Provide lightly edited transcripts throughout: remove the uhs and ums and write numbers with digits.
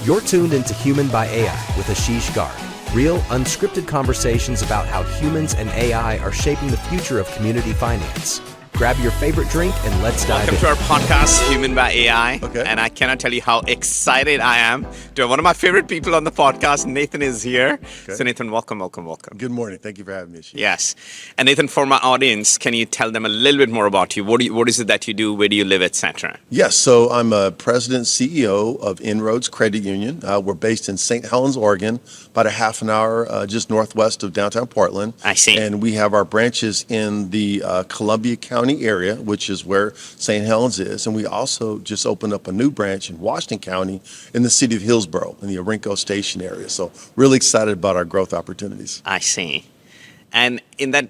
You're tuned into Human by AI with Ashish Garg. Real, unscripted conversations about how humans and AI are shaping the future of community finance. Grab your favorite drink and let's dive in. Welcome to our podcast, Human by AI. Okay. And I cannot tell you how excited I am to have one of my favorite people on the podcast. Nathan is here. Okay. So Nathan, welcome. Good morning. Thank you for having me, Ashish. Yes. And Nathan, for my audience, can you tell them a little bit more about you? What is it that you do? Where do you live, etc.? Yes, so I'm a president CEO of InRoads Credit Union. We're based in St. Helens, Oregon, about a half an hour just northwest of downtown Portland. I see. And we have our branches in the Columbia County area, which is where St. Helens is. And we also just opened up a new branch in Washington County in the city of Hillsborough in the Orinco Station area. So really excited about our growth opportunities. I see. And in that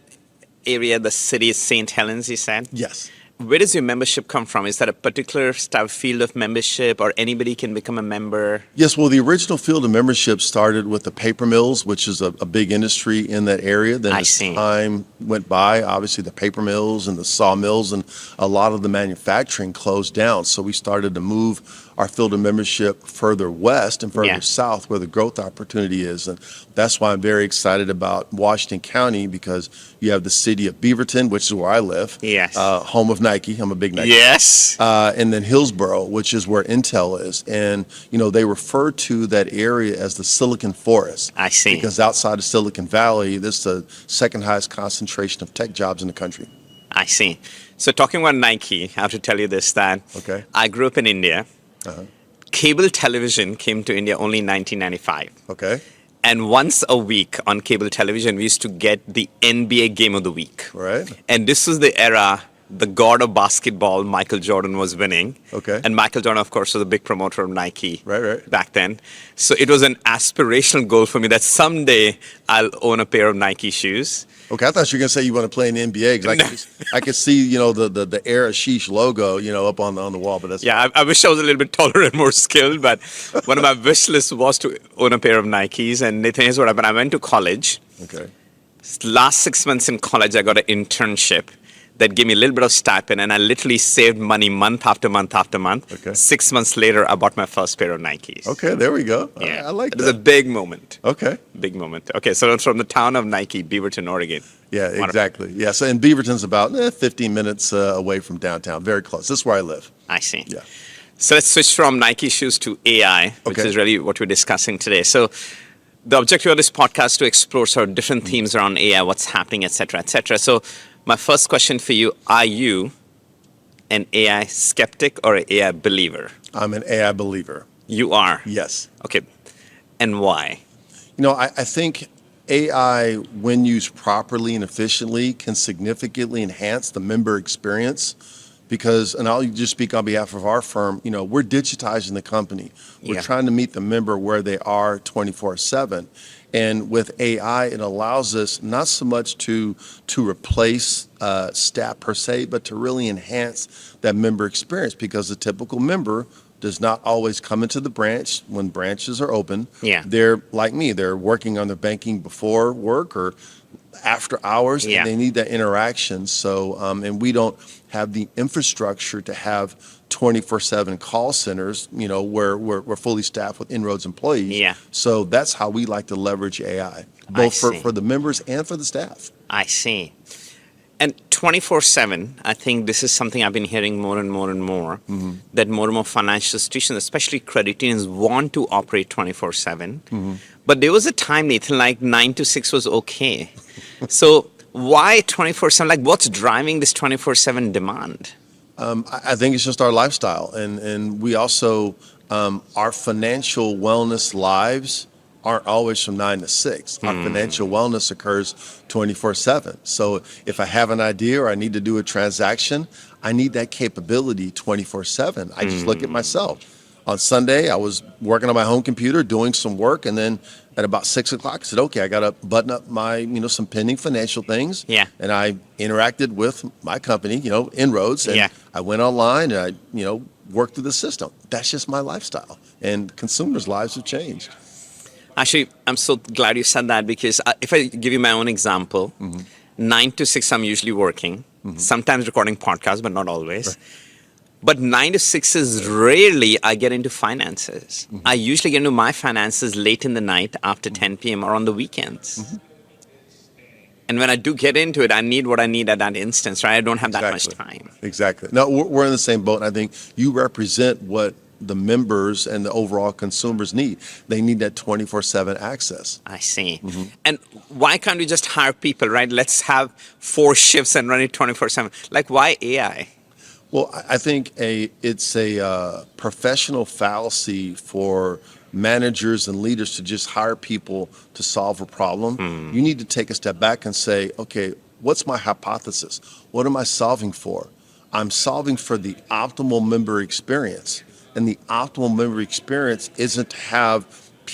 area, the city is St. Helens, you said? Yes. Where does your membership come from? Is that a particular type field of membership, or anybody can become a member? Yes, well, the original field of membership started with the paper mills, which is a big industry in that area. Then I as see. time went by, obviously the paper mills and the sawmills and a lot of the manufacturing closed down. So we started to move our field of membership further west and further Yeah. south where the growth opportunity is. And that's why I'm very excited about Washington County, because you have the city of Beaverton, which is where I live. Yes. Home of Nike. I'm a big Nike Yes. and then Hillsborough, which is where Intel is. And, you know, they refer to that area as the Silicon Forest. I see. Because outside of Silicon Valley, this is the second highest concentration of tech jobs in the country. I see. So talking about Nike, I have to tell you this, that Okay. I grew up in India. Uh-huh. Cable television came to India only in 1995. Okay. And once a week on cable television, we used to get the NBA Game of the Week. All right. And this was the era the god of basketball, Michael Jordan, was winning. Okay. And Michael Jordan, of course, was a big promoter of Nike Right. back then. So it was an aspirational goal for me that someday I'll own a pair of Nike shoes. Okay, I thought you were going to say you want to play in the NBA, because I could see, you know, the Air Ashish logo, you know, up on the wall. But that's Yeah, I wish I was a little bit taller and more skilled, but one of my wish lists was to own a pair of Nikes. And Nathan, here's what happened. I went to college. okay. Last 6 months in college, I got an internship that gave me a little bit of stipend, and I literally saved money month after month after month. Okay. 6 months later, I bought my first pair of Nikes. Okay, there we go. Yeah, I like it was that. a big moment. Okay. Big moment. Okay, so it's from the town of Nike, Beaverton, Oregon. Yeah, Wonderful. exactly. Yeah, so and Beaverton's about 15 minutes away from downtown. Very close. This is where I live. I see. Yeah. So let's switch from Nike shoes to AI, which Okay. is really what we're discussing today. So the objective of this podcast is to explore sort of different themes around AI, what's happening, et cetera, et cetera. So my first question for you, are you an AI skeptic or an AI believer? I'm an AI believer. You are. Yes. Okay. And why? You know, I think AI, when used properly and efficiently, can significantly enhance the member experience. Because, and I'll just speak on behalf of our firm, you know, we're digitizing the company. We're Yeah. trying to meet the member where they are 24/7. And with AI, it allows us not so much to replace staff per se, but to really enhance that member experience, because the typical member does not always come into the branch when branches are open. Yeah. They're like me, they're working on their banking before work or after hours, Yeah. and they need that interaction. So, and we don't have the infrastructure to have 24/7 call centers, you know, where we're fully staffed with InRoads employees. Yeah. So that's how we like to leverage AI, both see. for the members and for the staff. I see. And 24/7, I think this is something I've been hearing more and more and more, that more and more financial institutions, especially credit unions, want to operate 24/7. But there was a time, Nathan, like 9 to 6 was okay. So why 24/7? Like, what's driving this 24/7 demand? I think it's just our lifestyle, and we also our financial wellness lives aren't always from 9 to 6. Our financial wellness occurs 24/7. So if I have an idea or I need to do a transaction, I need that capability 24/7. I just look at myself. On Sunday, I was working on my home computer doing some work, and then at about 6 o'clock, I said, okay, I got to button up my, you know, some pending financial things. Yeah. And I interacted with my company, you know, InRoads, and Yeah. I went online and I, you know, worked through the system. That's just my lifestyle, and consumers' lives have changed. Actually, I'm so glad you said that, because if I give you my own example, 9 to 6, I'm usually working, sometimes recording podcasts, but not always. But 9 to 6 is rarely I get into finances. I usually get into my finances late in the night after 10 p.m. or on the weekends. And when I do get into it, I need what I need at that instance, right? I don't have that much time. Exactly. No, we're in the same boat. And I think you represent what the members and the overall consumers need. They need that 24/7 access. I see. And why can't we just hire people, right? Let's have 4 shifts and run it 24/7. Like, why AI? Well, I think it's a professional fallacy for managers and leaders to just hire people to solve a problem. You need to take a step back and say, okay, what's my hypothesis? What am I solving for? I'm solving for the optimal member experience. And the optimal member experience isn't to have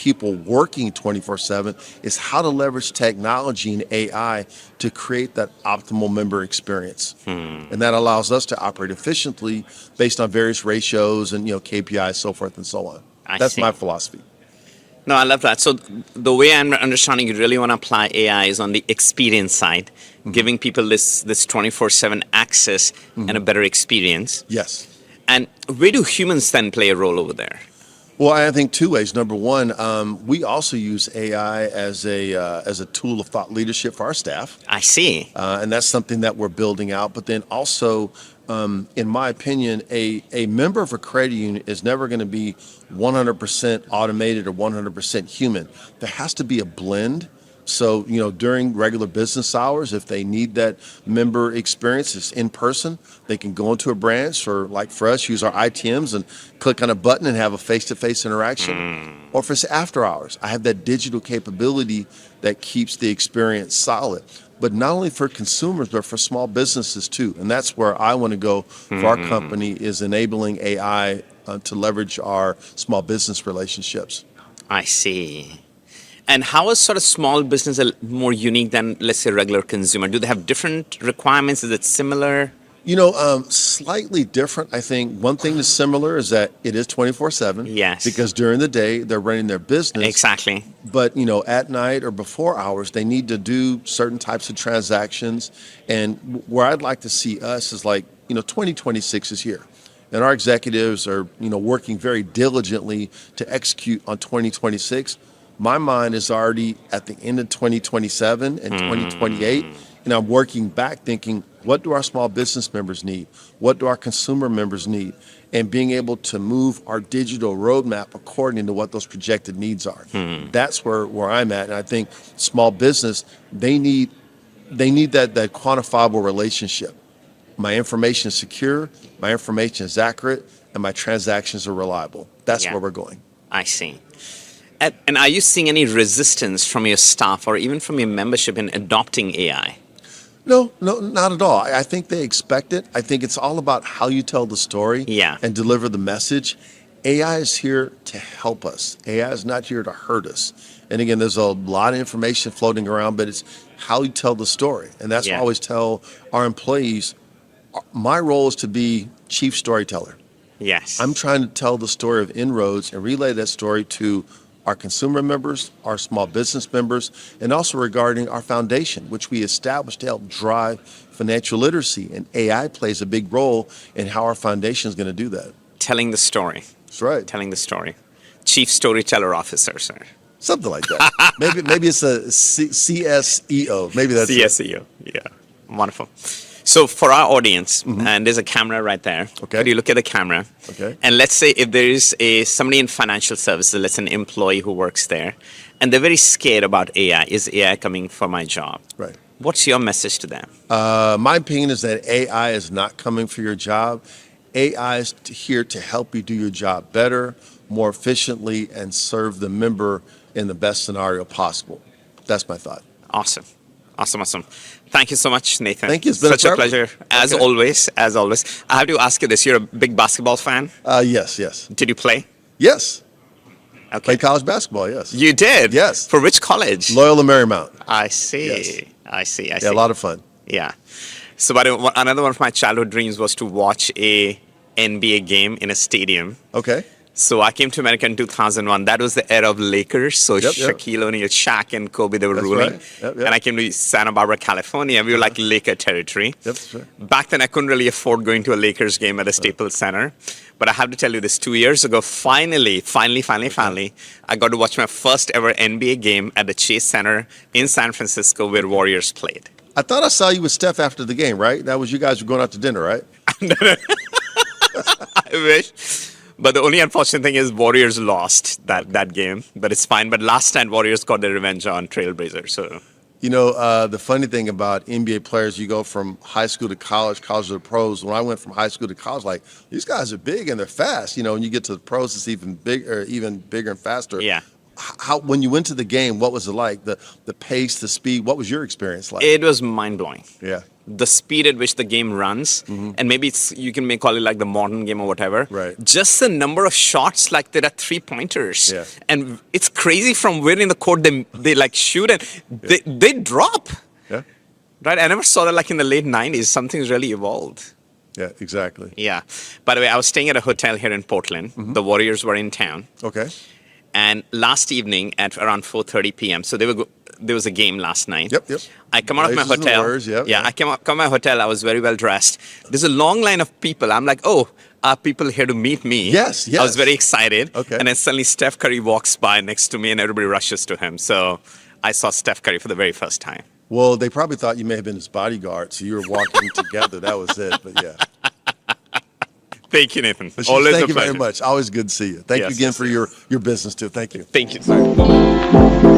people working 24/7, it's how to leverage technology and AI to create that optimal member experience. And that allows us to operate efficiently based on various ratios and KPIs, so forth and so on. That's see. my philosophy. No, I love that. So the way I'm understanding you really want to apply AI is on the experience side, giving people this 24/7 access and a better experience. Yes. And where do humans then play a role over there? Well, I think 2 ways. Number one, we also use AI as a tool of thought leadership for our staff, I see. and that's something that we're building out. But then also, in my opinion, a member of a credit union is never going to be 100% automated or 100% human. There has to be a blend. So, during regular business hours, if they need that member experience, it's in person, they can go into a branch or, like for us, use our ITMs and click on a button and have a face-to-face interaction. Or if it's after hours, I have that digital capability that keeps the experience solid. But not only for consumers, but for small businesses too. And that's where I want to go for our company, is enabling AI to leverage our small business relationships. I see. And how is sort of small business more unique than, let's say, regular consumer? Do they have different requirements? Is it similar? Slightly different. I think one thing that's similar is that it is 24/7. Yes. Because during the day, they're running their business. Exactly. But, at night or before hours, they need to do certain types of transactions. And where I'd like to see us is 2026 is here. And our executives are, working very diligently to execute on 2026. My mind is already at the end of 2027 and 2028, and I'm working back thinking, what do our small business members need? What do our consumer members need? And being able to move our digital roadmap according to what those projected needs are. That's where I'm at. And I think small business, they need that quantifiable relationship. My information is secure, my information is accurate, and my transactions are reliable. That's where we're going. I see. And are you seeing any resistance from your staff or even from your membership in adopting AI? No, not at all. I think they expect it. I think it's all about how you tell the story and deliver the message. AI is here to help us. AI is not here to hurt us. And again, there's a lot of information floating around, but it's how you tell the story. And that's what I always tell our employees. My role is to be chief storyteller. Yes. I'm trying to tell the story of InRoads and relay that story to our consumer members, our small business members, and also regarding our foundation, which we established to help drive financial literacy. And AI plays a big role in how our foundation is going to do that. Telling the story. That's right. Telling the story. Chief Storyteller Officer, sir. Something like that. maybe it's a CSEO. Maybe that's CSEO. Yeah. Wonderful. So for our audience, and there's a camera right there. Okay. Could you look at the camera? Okay. And let's say if there is somebody in financial services, let's say an employee who works there, and they're very scared about AI. Is AI coming for my job? Right. What's your message to them? My opinion is that AI is not coming for your job. AI is here to help you do your job better, more efficiently, and serve the member in the best scenario possible. That's my thought. Awesome. Thank you so much, Nathan. Thank you. It's been such a pleasure. As always. I have to ask you this. You're a big basketball fan? Yes. Did you play? Yes. Okay. Played college basketball, yes. You did? Yes. For which college? Loyola Marymount. I see. Yes. I see. Yeah, a lot of fun. Yeah. So another one of my childhood dreams was to watch a NBA game in a stadium. Okay. So I came to America in 2001. That was the era of Lakers. So Yep, yep. Shaquille O'Neal, Shaq, and Kobe, they were That's ruling. right. Yep, yep. And I came to Santa Barbara, California. We were like Laker territory. Yep, that's right. Back then, I couldn't really afford going to a Lakers game at the Staples Center. But I have to tell you this, 2 years ago, finally, I got to watch my first ever NBA game at the Chase Center in San Francisco where Warriors played. I thought I saw you with Steph after the game, right? That was you guys were going out to dinner, right? I wish. But the only unfortunate thing is Warriors lost that game. But it's fine. But last time, Warriors got their revenge on Trailblazers. So. You know, the funny thing about NBA players, you go from high school to college to the pros. When I went from high school to college, like, these guys are big and they're fast. You know, when you get to the pros, it's even bigger and faster. Yeah. How when you went to the game, what was it like? The pace, the speed. What was your experience like? It was mind-blowing. Yeah. The speed at which the game runs, and maybe you can call it like the modern game or whatever. Right. Just the number of shots, like there are 3-pointers, Yeah. and it's crazy from where in the court they like shoot and they drop. Yeah. Right. I never saw that like in the late 90s. Something's really evolved. Yeah, exactly. Yeah. By the way, I was staying at a hotel here in Portland. The Warriors were in town. Okay. And last evening at around 4:30 p.m., so there was a game last night. Yep, yep. I come out of my Blazers and hotel. Warriors, yeah. I come out my hotel. I was very well dressed. There's a long line of people. I'm like, oh, are people here to meet me? Yes, yes. I was very excited. Okay. And then suddenly Steph Curry walks by next to me and everybody rushes to him. So I saw Steph Curry for the very first time. Well, they probably thought you may have been his bodyguard, so you were walking together. That was it. But yeah. Thank you, Nathan. But Always thank a you pleasure. very much. Always good to see you. Thank you Yes, again yes, for yes. your business too. Thank you. Thank you, sir. Bye-bye.